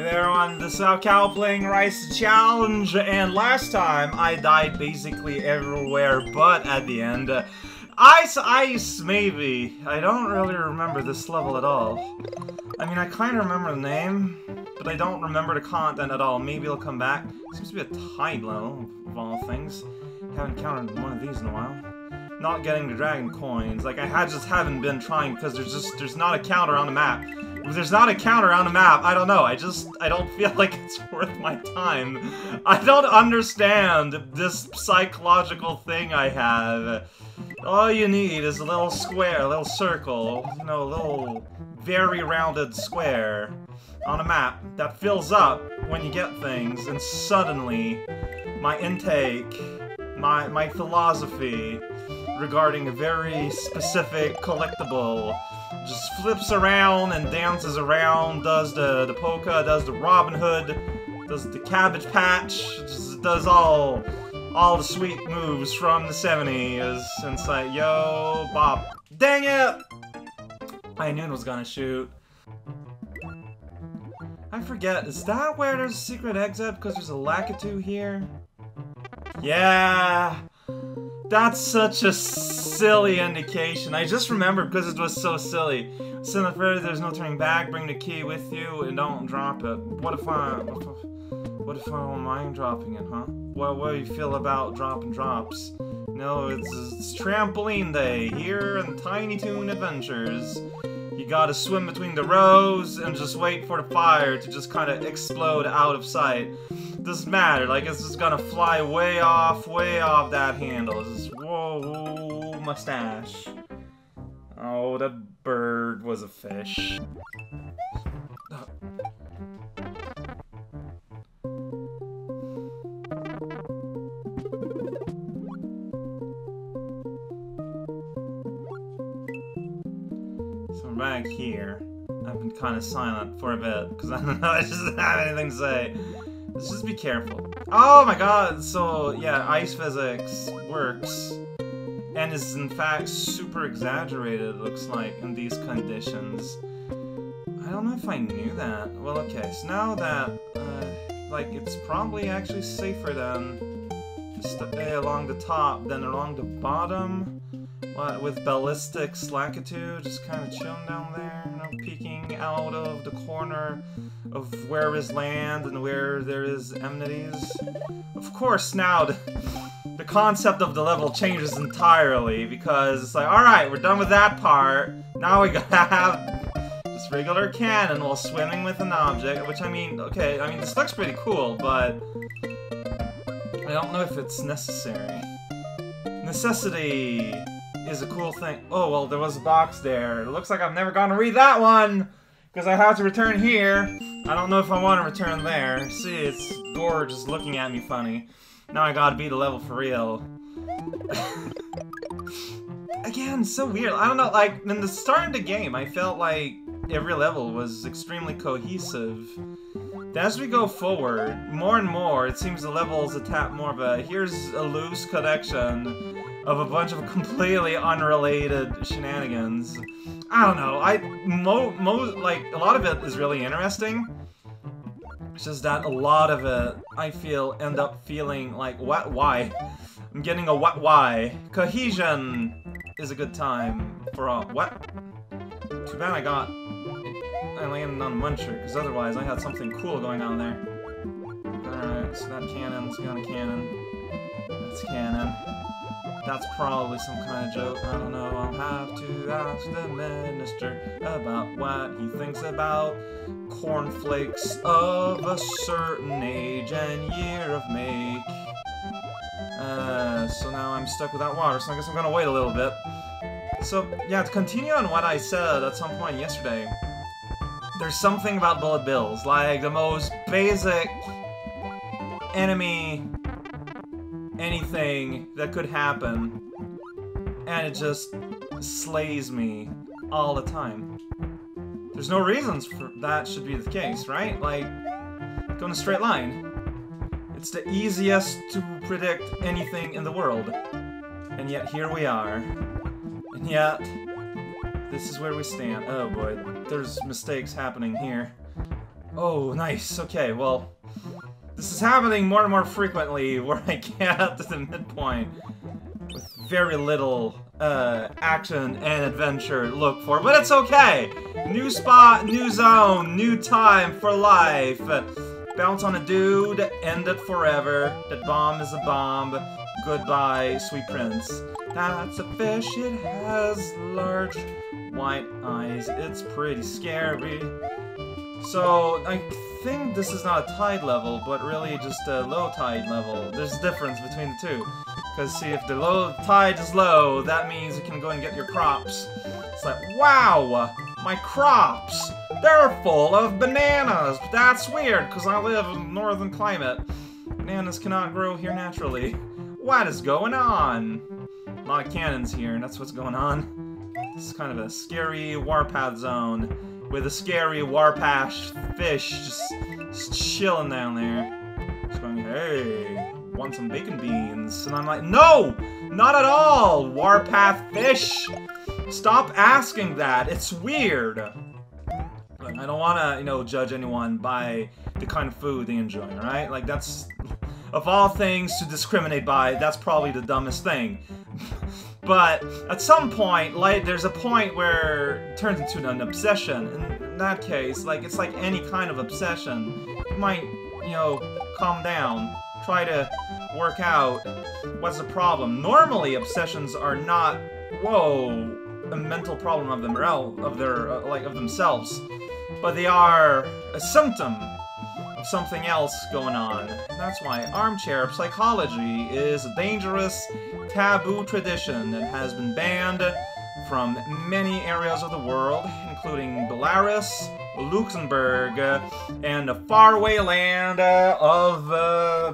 there on the Cow playing Rice Challenge, and last time I died basically everywhere but at the end. Ice, maybe. I don't really remember this level at all. I mean, I kind of remember the name, but I don't remember the content at all. Maybe it'll come back. Seems to be a tide level, of all things. Haven't encountered one of these in a while. Not getting the dragon coins. Like, I just haven't been trying because there's not a counter on the map. If there's not a counter on the map, I don't know. I don't feel like it's worth my time. I don't understand this psychological thing I have. All you need is a little square, a little circle, you know, a little very rounded square on a map that fills up when you get things, and suddenly my intake, my philosophy regarding a very specific collectible just flips around and dances around, does the polka, does the Robin Hood, does the Cabbage Patch, just does all the sweet moves from the 70s, and it's like, yo, bop. Dang it! I knew it was gonna shoot. I forget, is that where there's a secret exit because there's a Lakitu here? Yeah! That's such a silly indication. I just remembered because it was so silly. Send it further, there's no turning back, bring the key with you, and don't drop it. What if I don't mind dropping it, huh? What do you feel about dropping drops? No, it's trampoline day here in Tiny Toon Adventures. You gotta swim between the rows and just wait for the fire to just kind of explode out of sight. Doesn't matter, like it's just gonna fly way off that handle. It's just, whoa, mustache. Oh, that bird was a fish. So I'm back here. I've been kind of silent for a bit because I don't know, I just don't have anything to say. Let's just be careful. Oh my god, so yeah, ice physics works. And is in fact super exaggerated, it looks like, in these conditions. I don't know if I knew that. Well, okay, so now that, like, it's probably actually safer than stay along the top than along the bottom. What, with ballistic Lakitu just kind of chilling down there, you know, peeking out of the corner of where is land and where there is enmities. Of course, now the concept of the level changes entirely, because it's like, alright, we're done with that part, now we gotta have just regular cannon while swimming with an object, which, I mean, okay, I mean, this looks pretty cool, but I don't know if it's necessary. Necessity is a cool thing. Oh, well, there was a box there. It looks like I'm never gonna read that one, because I have to return here. I don't know if I want to return there. See, it's Gorge just looking at me funny. Now I gotta beat a level for real. Again, so weird. I don't know, like, in the start of the game, I felt like every level was extremely cohesive. As we go forward, more and more, it seems the levels tap more of a, here's a loose collection of a bunch of completely unrelated shenanigans. I don't know, like, a lot of it is really interesting. It's just that a lot of it, I feel, end up feeling like, what, why? I'm getting a what, why? Cohesion is a good time for all, what? Too bad I landed on Muncher, because otherwise I had something cool going on there. Alright, so that cannon's got a cannon. That's cannon. That's probably some kind of joke, I don't know, I'll have to ask the minister about what he thinks about cornflakes of a certain age and year of make. So now I'm stuck without water, so I guess I'm gonna wait a little bit. So, yeah, to continue on what I said at some point yesterday, there's something about bullet bills, like the most basic enemy anything that could happen, and it just slays me all the time. There's no reasons for that should be the case, right? Like, go in a straight line. It's the easiest to predict anything in the world. And yet here we are. And yet, this is where we stand. Oh boy, there's mistakes happening here. Oh, nice. Okay, well, this is happening more and more frequently where I get to the midpoint with very little action and adventure to look for, but it's okay! New spot, new zone, new time for life. Bounce on a dude, end it forever. That bomb is a bomb. Goodbye, sweet prince. That's a fish, it has large white eyes. It's pretty scary. So, I think this is not a tide level, but really just a low tide level. There's a difference between the two. Because, see, if the low tide is low, that means you can go and get your crops. It's like, wow! My crops! They're full of bananas! But that's weird, because I live in a northern climate. Bananas cannot grow here naturally. What is going on? A lot of cannons here, and that's what's going on. This is kind of a scary warpath zone. With a scary warpath fish just chilling down there. Just going, hey, want some bacon beans? And I'm like, no! Not at all, warpath fish! Stop asking that, it's weird! Like, I don't wanna, you know, judge anyone by the kind of food they enjoy, right? Like, that's, of all things to discriminate by, that's probably the dumbest thing. But at some point, like, there's a point where it turns into an obsession. In that case, like, it's like any kind of obsession. You might, you know, calm down, try to work out what's the problem. Normally, obsessions are not, whoa, a mental problem of them, of themselves, but they are a symptom of something else going on. That's why armchair psychology is a dangerous, taboo tradition that has been banned from many areas of the world, including Belarus, Luxembourg, and the faraway land of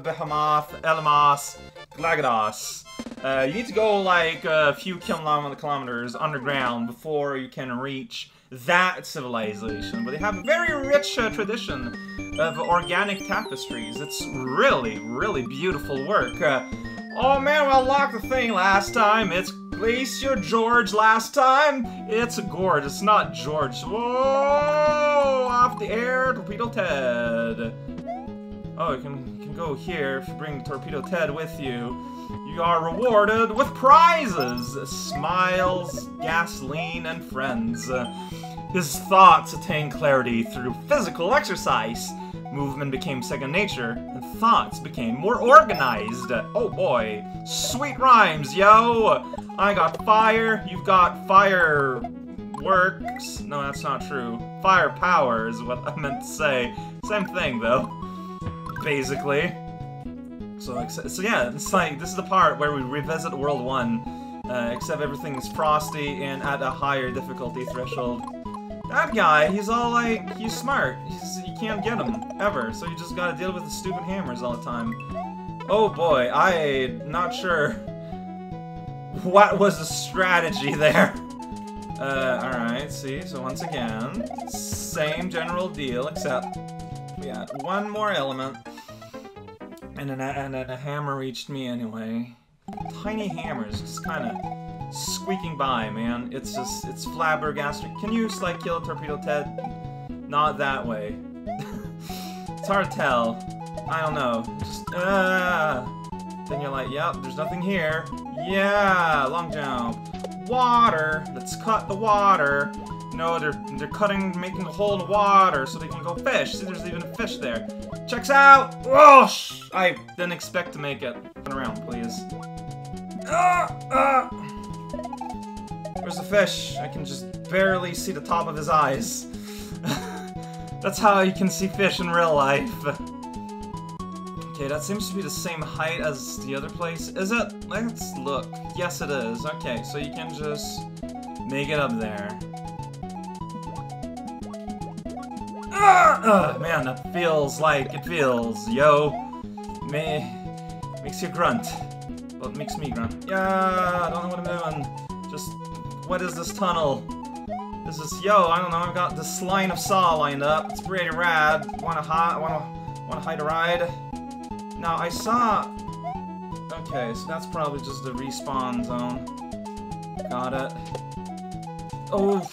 Behemoth, Elamos, Glagados. You need to go like a few kilometers underground before you can reach that civilization. But they have a very rich tradition of organic tapestries. It's really, really beautiful work. Oh man, well, lock the thing last time. It's Glacier Gorge last time. It's a gorge, it's not George. Whoa! Off the air, Torpedo Ted. Oh, you can go here if you bring Torpedo Ted with you. You are rewarded with prizes! Smiles, gasoline, and friends. His thoughts attain clarity through physical exercise. Movement became second nature, and thoughts became more organized. Oh boy, sweet rhymes, yo! I got fire, you've got fireworks. No, that's not true. Firepower is what I meant to say. Same thing, though. Basically. So yeah, it's like, this is the part where we revisit World 1, except everything is frosty and at a higher difficulty threshold. That guy, he's all like, he's smart. You can't get him, ever, so you just gotta deal with the stupid hammers all the time. Oh boy, I'm not sure what was the strategy there. Alright, see, so once again, same general deal, except we add one more element. And then a hammer reached me anyway. Tiny hammers, just kind of squeaking by, man. It's just, it's flabbergasting. Can you just, like, kill a Torpedo Ted? Not that way. It's hard to tell. I don't know. Just, then you're like, yep, there's nothing here. Yeah, long jump. Water. Let's cut the water. No, they're cutting, making a hole in the water so they can go fish. See, there's even a fish there. Checks out! Whoa! I didn't expect to make it. Turn around, please. Where's the fish? I can just barely see the top of his eyes. That's how you can see fish in real life. Okay, that seems to be the same height as the other place. Is it? Let's look. Yes, it is. Okay, so you can just make it up there. Man, that feels like it feels, yo. Makes you grunt. Well, it makes me grunt. Yeah, I don't know what I'm doing. Just, what is this tunnel? This is, yo, I don't know, I've got this line of saw lined up. It's pretty rad. Wanna hide a ride? Now, I saw... Okay, so that's probably just the respawn zone. Got it. Oh!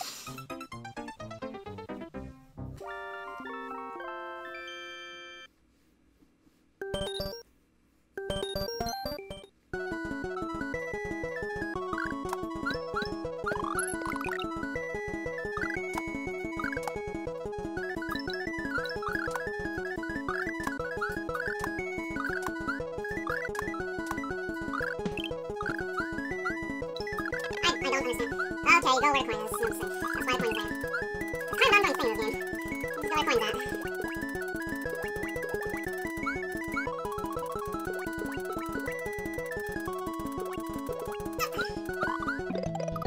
you go where the coin is. You know what I'm saying? That's why the coin is there. It's kind of an ongoing thing in this game. You go where the coin's at.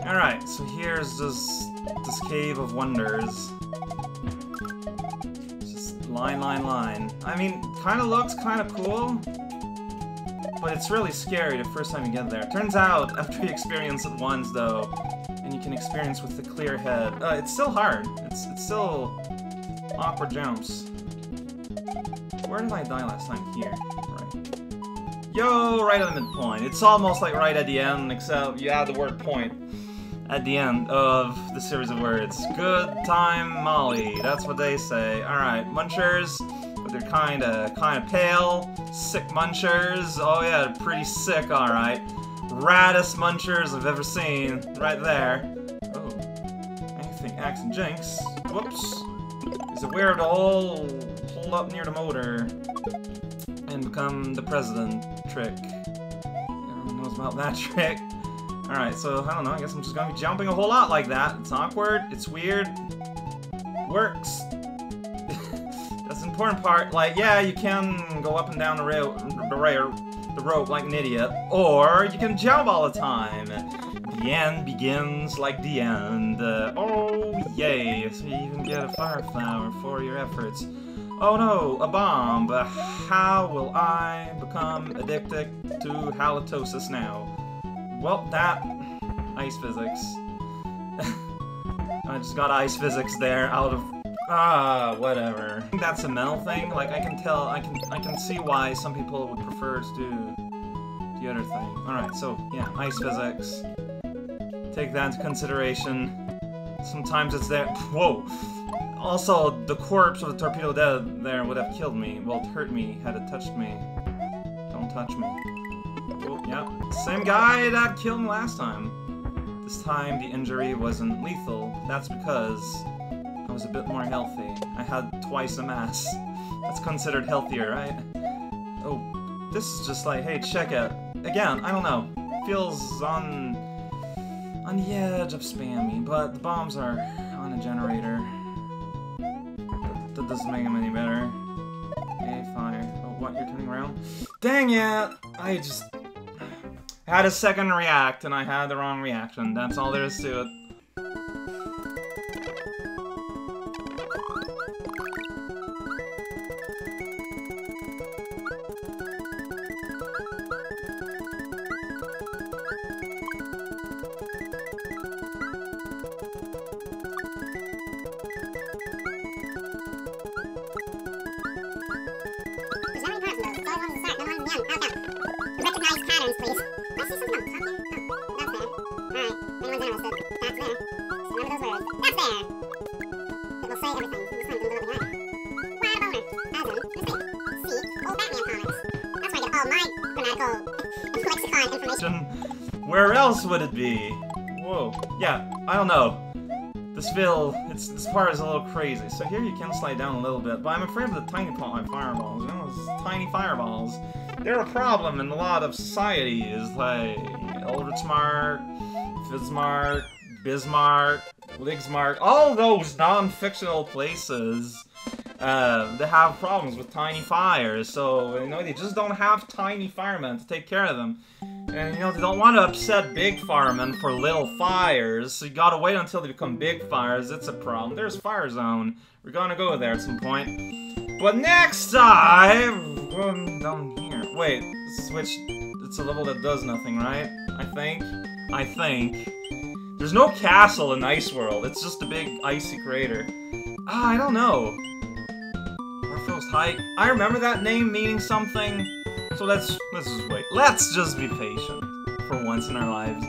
Alright, so here's this cave of wonders. Just line. I mean, kinda looks kinda cool, but it's really scary the first time you get there. Turns out, after you experience it once, though, and you can experience with the clear head, it's still hard. It's still awkward jumps. Where did I die last time? Here. Right. Yo, right at the midpoint. It's almost like right at the end, except you add the word point at the end of the series of words. Good time Molly, that's what they say. Alright, munchers, but they're kinda pale. Sick munchers, oh yeah, they're pretty sick, alright. Raddest munchers I've ever seen, right there. Oh, anything acts and jinx. Whoops. Is it weird to all pull up near the motor and become the president trick? Everyone knows about that trick. Alright, so, I don't know, I guess I'm just gonna be jumping a whole lot like that. It's awkward, it's weird, works. That's the important part. Like, yeah, you can go up and down the rope like an idiot, or you can jump all the time. The end begins like the end. Oh, yay, so you even get a fire flower for your efforts. Oh no, a bomb. How will I become addicted to halitosis now? Well, that... ice physics. I just got ice physics there out of... whatever. I think that's a mental thing. Like, I can tell, I can see why some people would prefer to do the other thing. Alright, so, yeah, ice physics. Take that into consideration. Sometimes it's there... Whoa! Also, the corpse of the torpedo dead there would have killed me. Well, it hurt me had it touched me. Don't touch me. Oh, yeah. Same guy that killed me last time. This time the injury wasn't lethal. That's because I was a bit more healthy. I had twice the mass. That's considered healthier, right? Oh, this is just like, hey, check it. Again, I don't know. Feels on the edge of spammy, but the bombs are on a generator. That doesn't make them any better. Okay, fire. Oh, what? You're turning around? Dang it! I just had a second react, and I had the wrong reaction. That's all there is to it. Recognize patterns, please. Let's see something else. Okay. Oh, that's there. Alright. Anyone's interested. That's there. So remember those words. That's there! It will say everything. This time, do a little bit right. What a boner. As in, mistake. See, old Batman comics. That's where I get all my grammatical lexicon information. Where else would it be? Whoa. Yeah, I don't know. This part is a little crazy. So here you can slide down a little bit, but I'm afraid of the tiny fireballs. You know, those tiny fireballs. They're a problem in a lot of societies, like Eldritch Mark, Fizzmark, Bismarck, Ligsmark, all those non-fictional places that have problems with tiny fires. So, you know, they just don't have tiny firemen to take care of them. And, you know, they don't want to upset big firemen for little fires, so you gotta wait until they become big fires. It's a problem. There's Fire Zone. We're gonna go there at some point. But next time, we're going down here. Wait, switch. It's a level that does nothing, right? I think. There's no castle in Ice World. It's just a big icy crater. I don't know. Orpheus Height. I remember that name meaning something. So let's just wait. Let's just be patient for once in our lives.